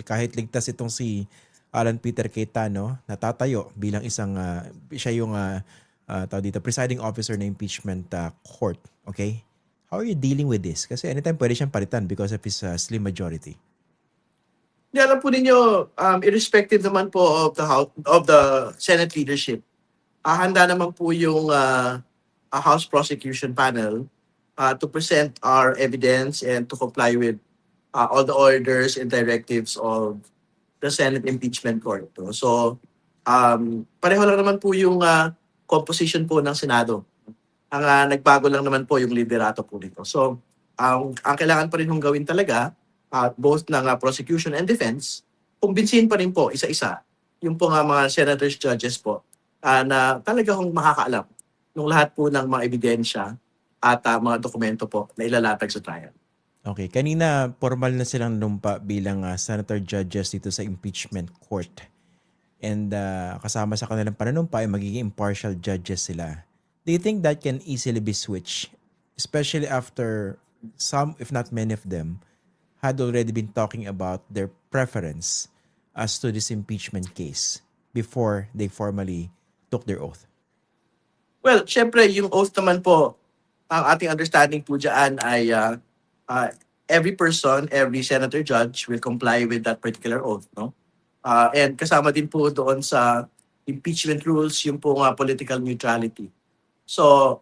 kahit ligtas itong si Alan Peter Cayetano, natatayo bilang isang, siya yung tawag dito, presiding officer ng impeachment court. Okay? How are you dealing with this? Kasi anytime pwede siyang palitan because of his slim majority. Hindi, alam po ninyo, irrespective naman po of the House, of the Senate leadership, handa naman po yung House Prosecution Panel to present our evidence and to comply with all the orders and directives of the Senate Impeachment Court. No? So, pareho lang naman po yung composition po ng Senado. Ang nagbago lang naman po yung liderato po nito. So, ang kailangan pa rin hong gawin talaga, both ng prosecution and defense, kumbinsihin pa rin po isa-isa yung po nga mga senators, judges po, na talaga hong makakaalam ng lahat po ng mga ebidensya at mga dokumento po na ilalatag sa trial. Okay, kanina formal na silang numpa bilang senator judges dito sa impeachment court. And kasama sa kanilang pananumpa ay magiging impartial judges sila. Do you think that can easily be switched? Especially after some, if not many of them, had already been talking about their preference as to this impeachment case before they formally took their oath? Well, syempre, yung oath naman po, ang ating understanding po dyan ay every person, every senator judge will comply with that particular oath, no? And kasama din po doon sa impeachment rules yung po political neutrality. So,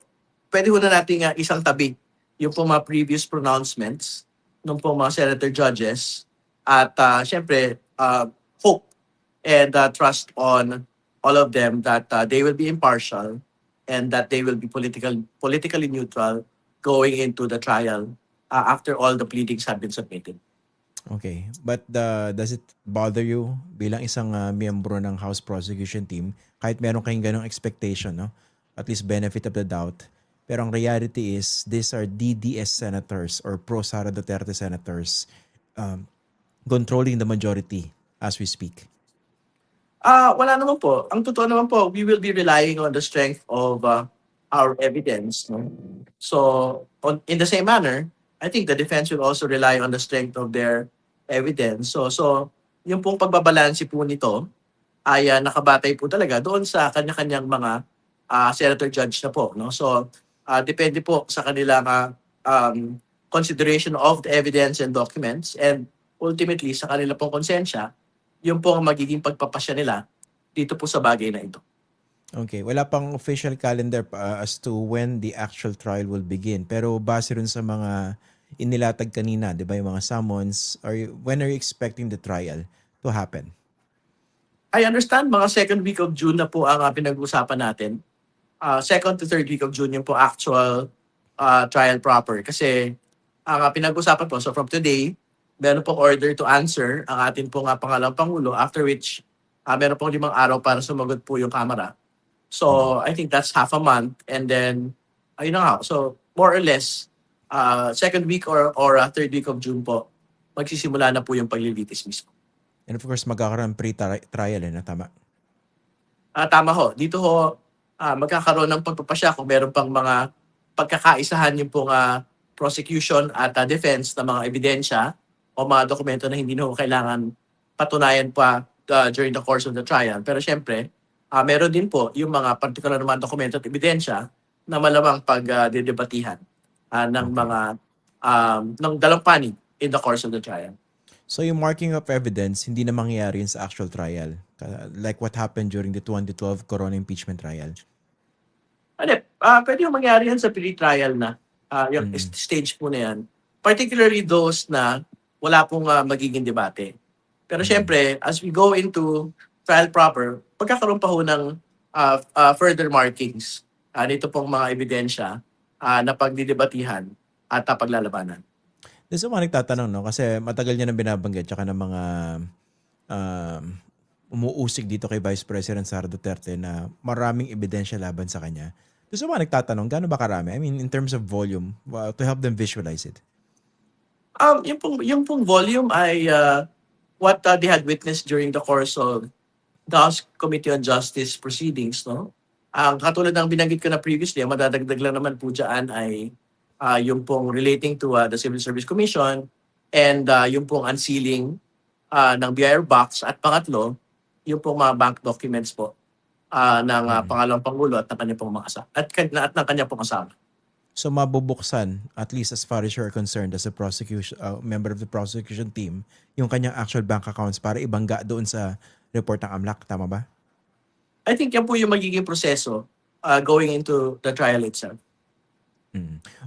pwede ho na natin isang tabi yung po mga previous pronouncements ng po mga senator judges at syempre, hope and trust on all of them that they will be impartial and that they will be politically neutral going into the trial after all the pleadings have been submitted. Okay. But does it bother you bilang isang miyembro ng House Prosecution Team kahit meron kayong ganong expectation, no? At least benefit of the doubt. Pero ang reality is these are DDS senators or pro-Sara Duterte senators controlling the majority as we speak. Wala naman po. Ang totoo naman po, we will be relying on the strength of our evidence. No? So, in the same manner, I think the defense will also rely on the strength of their evidence. So yung pong pagbabalanse po nito ay nakabatay po talaga doon sa kanya-kanyang mga senator judge na po. No? So, depende po sa kanilang consideration of the evidence and documents and ultimately sa kanila pong konsensya, yung po ang magiging pagpapasya nila dito po sa bagay na ito. Okay, wala pang official calendar as to when the actual trial will begin. Pero base rin sa mga inilatag kanina, 'di ba, yung mga summons, when are you expecting the trial to happen? I understand mga second week of June na po ang pinag-uusapan natin. Second to third week of June yung po actual trial proper. Kasi ang pinag-uusapan po, so from today, meron pong order to answer ang ating pong pangalawang Pangulo, after which meron pong 5 araw para sumagot po yung Kamara. So I think that's half a month and then, ayun na nga, so more or less, second week or third week of June po, magsisimula na po yung paglilitis mismo. And of course, magkakaroon pre-trial, na tama? Tama ho. Dito ho, magkakaroon ng pagpapasya kung meron pang mga pagkakaisahan yung pong prosecution at defense na mga ebidensya o mga dokumento na hindi na kailangan patunayan pa during the course of the trial. Pero syempre, meron din po yung mga particular naman dokumento at ebidensya na malamang pagdedebatihan ng mga ng dalawang panig in the course of the trial. So yung marking of evidence, hindi na mangyayari yun sa actual trial? Like what happened during the 2012 Corona impeachment trial? Pwede yung mangyari yan sa pre-trial na. Yung stage po na yan. Particularly those na wala pong magiging debate. Pero syempre, as we go into trial proper, pagkakaroon pa ho ng further markings nito pong mga ebidensya na pagdidebatihan at paglalabanan. Doon sa mga nagtatanong, no? Kasi matagal niya nang binabanggit tsaka ng mga umuusig dito kay Vice President Sara Duterte na maraming ebidensya laban sa kanya. Doon sa mga nagtatanong, gaano ba karami? I mean, in terms of volume, to help them visualize it. Yung pong volume ay what they had witnessed during the course of the House Committee on Justice proceedings, no? Ang katulad ng binanggit ko na previously, madadagdag lang naman po dyan ay yung pong relating to the Civil Service Commission and yung pong unsealing ng BIR box, at pangatlo, yung pong mga bank documents po ng pangalawang pangulo at ng kanya pong mga at ng kanya pong kasama. So mabubuksan, at least as far as you're concerned as a prosecution member of the prosecution team, yung kanyang actual bank accounts para ibangga doon sa report ng AMLAC, tama ba? I think yan po yung magiging proseso going into the trial itself.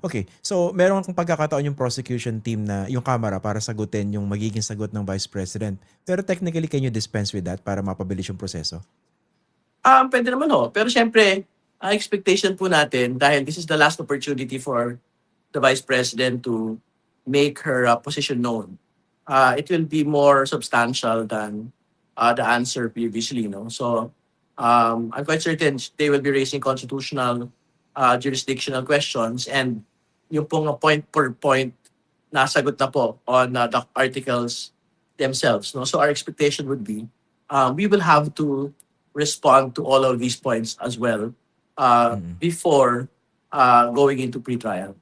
Okay, so meron kong pagkakataon yung prosecution team na yung Kamara para sagutin yung magiging sagot ng Vice President. Pero technically, can you dispense with that para mapabilis yung proseso? Pwede naman ho. Pero syempre, ang expectation po natin, dahil this is the last opportunity for the Vice President to make her position known, it will be more substantial than the answer previously. No? So, I'm quite certain they will be raising constitutional jurisdictional questions, and yung pong point per point nasagot na po on the articles themselves. No? So our expectation would be we will have to respond to all of these points as well before going into pre-trial.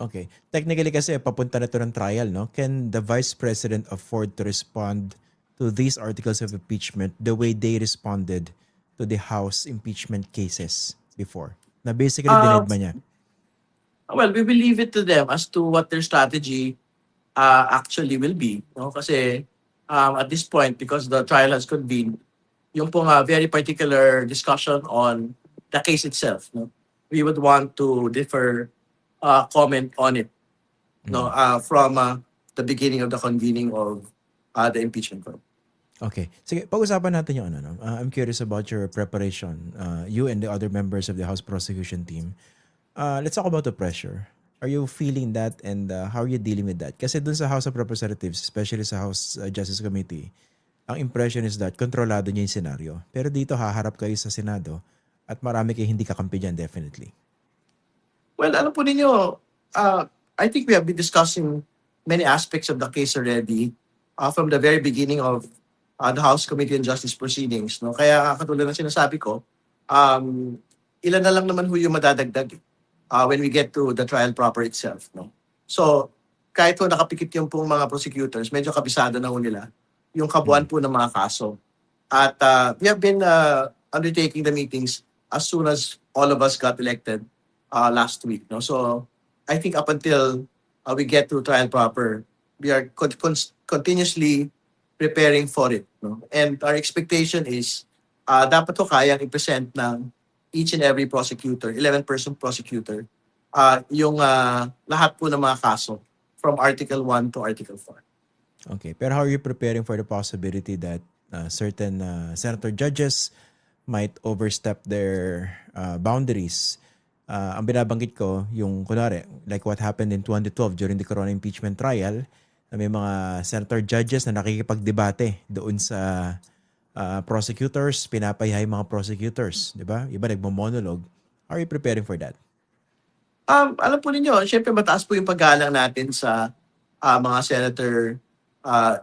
Okay. Technically kasi papunta na to ng trial, no? Can the Vice President afford to respond to these articles of impeachment the way they responded to the House impeachment cases before? Na basically dinedma niya. Well, we will leave it to them as to what their strategy actually will be. No? Kasi at this point, because the trial has convened, yung pong very particular discussion on the case itself, no? We would want to defer comment on it no? From the beginning of the convening of the impeachment court. Okay. Sige, pag-usapan natin yung ano. No? I'm curious about your preparation. You and the other members of the House prosecution team. Let's talk about the pressure. Are you feeling that, and how are you dealing with that? Kasi dun sa House of Representatives, especially sa House Justice Committee, ang impression is that kontrolado niya yung senaryo. Pero dito haharap kayo sa Senado at marami kayo hindi kakampi dyan, definitely. Well, alam po ninyo, I think we have been discussing many aspects of the case already from the very beginning of the House Committee on Justice proceedings. No? Kaya katulad ng sinasabi ko, ilan na lang naman ho yung madadagdag when we get to the trial proper itself. No? So, kahit ho nakapikit yung pong mga prosecutors, medyo kabisado na ho nila yung kabuuan po ng mga kaso. At we have been undertaking the meetings as soon as all of us got elected last week. No? So, I think up until we get to trial proper, we are continuously preparing for it. No? And our expectation is dapat ho kayang i-present ng each and every prosecutor, 11-person prosecutor, yung lahat po ng mga kaso from Article 1 to Article 4. Okay. Pero how are you preparing for the possibility that certain senator judges might overstep their boundaries? Ang binabanggit ko, yung kunwari, like what happened in 2012 during the Corona impeachment trial, na may mga senator judges na nakikipagdebate doon sa prosecutors, pinapayahay mga prosecutors, di ba? Iba nagmo-monologue. How are you preparing for that? Alam po ninyo, syempre mataas po yung paggalang natin sa mga senator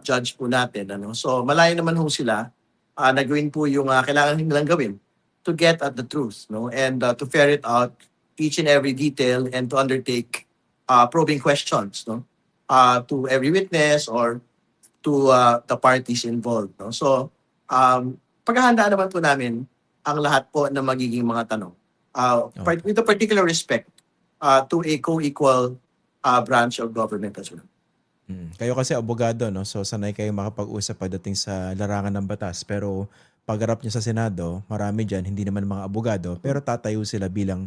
judge po natin. Ano? So malayo naman ho sila na gawin po yung kailangan nilang gawin to get at the truth, no? And to ferret out each and every detail and to undertake probing questions, no? To every witness or to the parties involved. No? So, paghahandaan naman po namin ang lahat po na magiging mga tanong. With a particular respect to a co-equal branch of government as well. Kayo kasi abogado, no? So sanay kayo makapag-usap pagdating sa larangan ng batas. Pero pagharap nyo sa Senado, marami dyan, hindi naman mga abogado, pero tatayo sila bilang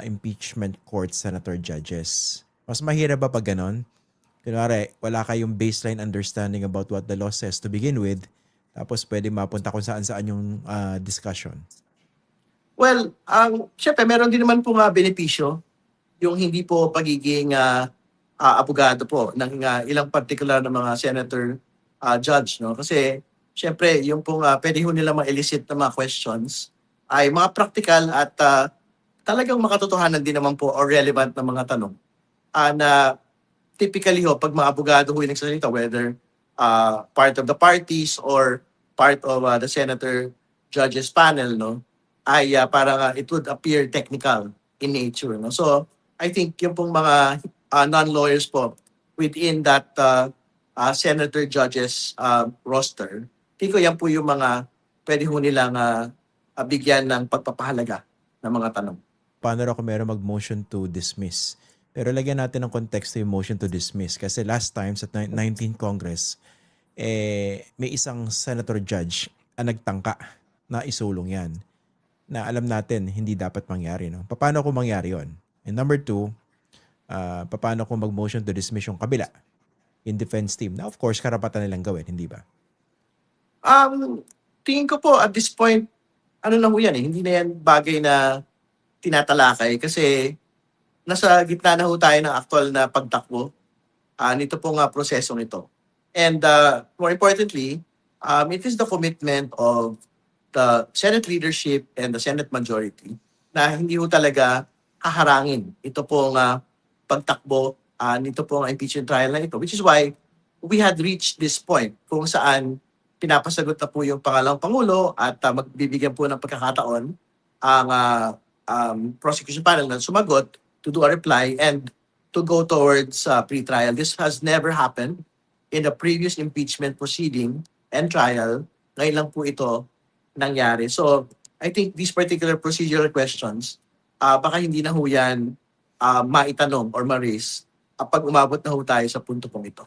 impeachment court senator judges. Mas mahirap ba pag ganon? Kunwari, wala kayong baseline understanding about what the law says to begin with, tapos pwede mapunta kung saan-saan yung discussion. Well, syempre, meron din naman po benepisyo yung hindi po pagiging abogado po ng ilang particular na mga senator judge. No? Kasi, syempre, yung pong pwede ho nila ma-elicit na mga questions ay mga practical at talagang makatotohanan din naman po or relevant na mga tanong na typically ho, pag mga abogado ho yung nagsasalita, whether part of the parties or part of the senator judges panel, no, ay parang it would appear technical in nature. No? So, I think yung pong mga non-lawyers po within that senator judges roster, tingin ko yan po yung mga pwede ho nilang bigyan ng pagpapahalaga ng mga tanong. Paano raw kung meron mag-motion to dismiss? Pero lagyan natin ng konteksto yung motion to dismiss. Kasi last time sa 19th Congress, may isang senator judge ang nagtangka na isulong yan. Na alam natin, hindi dapat mangyari. No? Paano kung mangyari yon? And number two, paano kung mag-motion to dismiss yung kabila? Yung defense team. Na of course, karapatan nilang gawin, hindi ba? Tingin ko po at this point, ano na ho yan eh, hindi na yan bagay na tinatalakay kasi nasa gitna na ho tayo ng aktual na pagtakbo nito pong prosesong ito. And more importantly, it is the commitment of the Senate leadership and the Senate majority na hindi ho talaga haharangin ito pong pagtakbo nito pong impeachment trial na ito. Which is why we had reached this point kung saan pinapasagot na po yung pangalawang Pangulo at magbibigyan po ng pagkakataon ang prosecution panel na sumagot to do a reply and to go towards pre-trial. This has never happened in the previous impeachment proceeding and trial. Ngayon lang po ito nangyari. So, I think these particular procedural questions, baka hindi na ho yan maitanong or ma-raise pag umabot na ho tayo sa punto pong ito.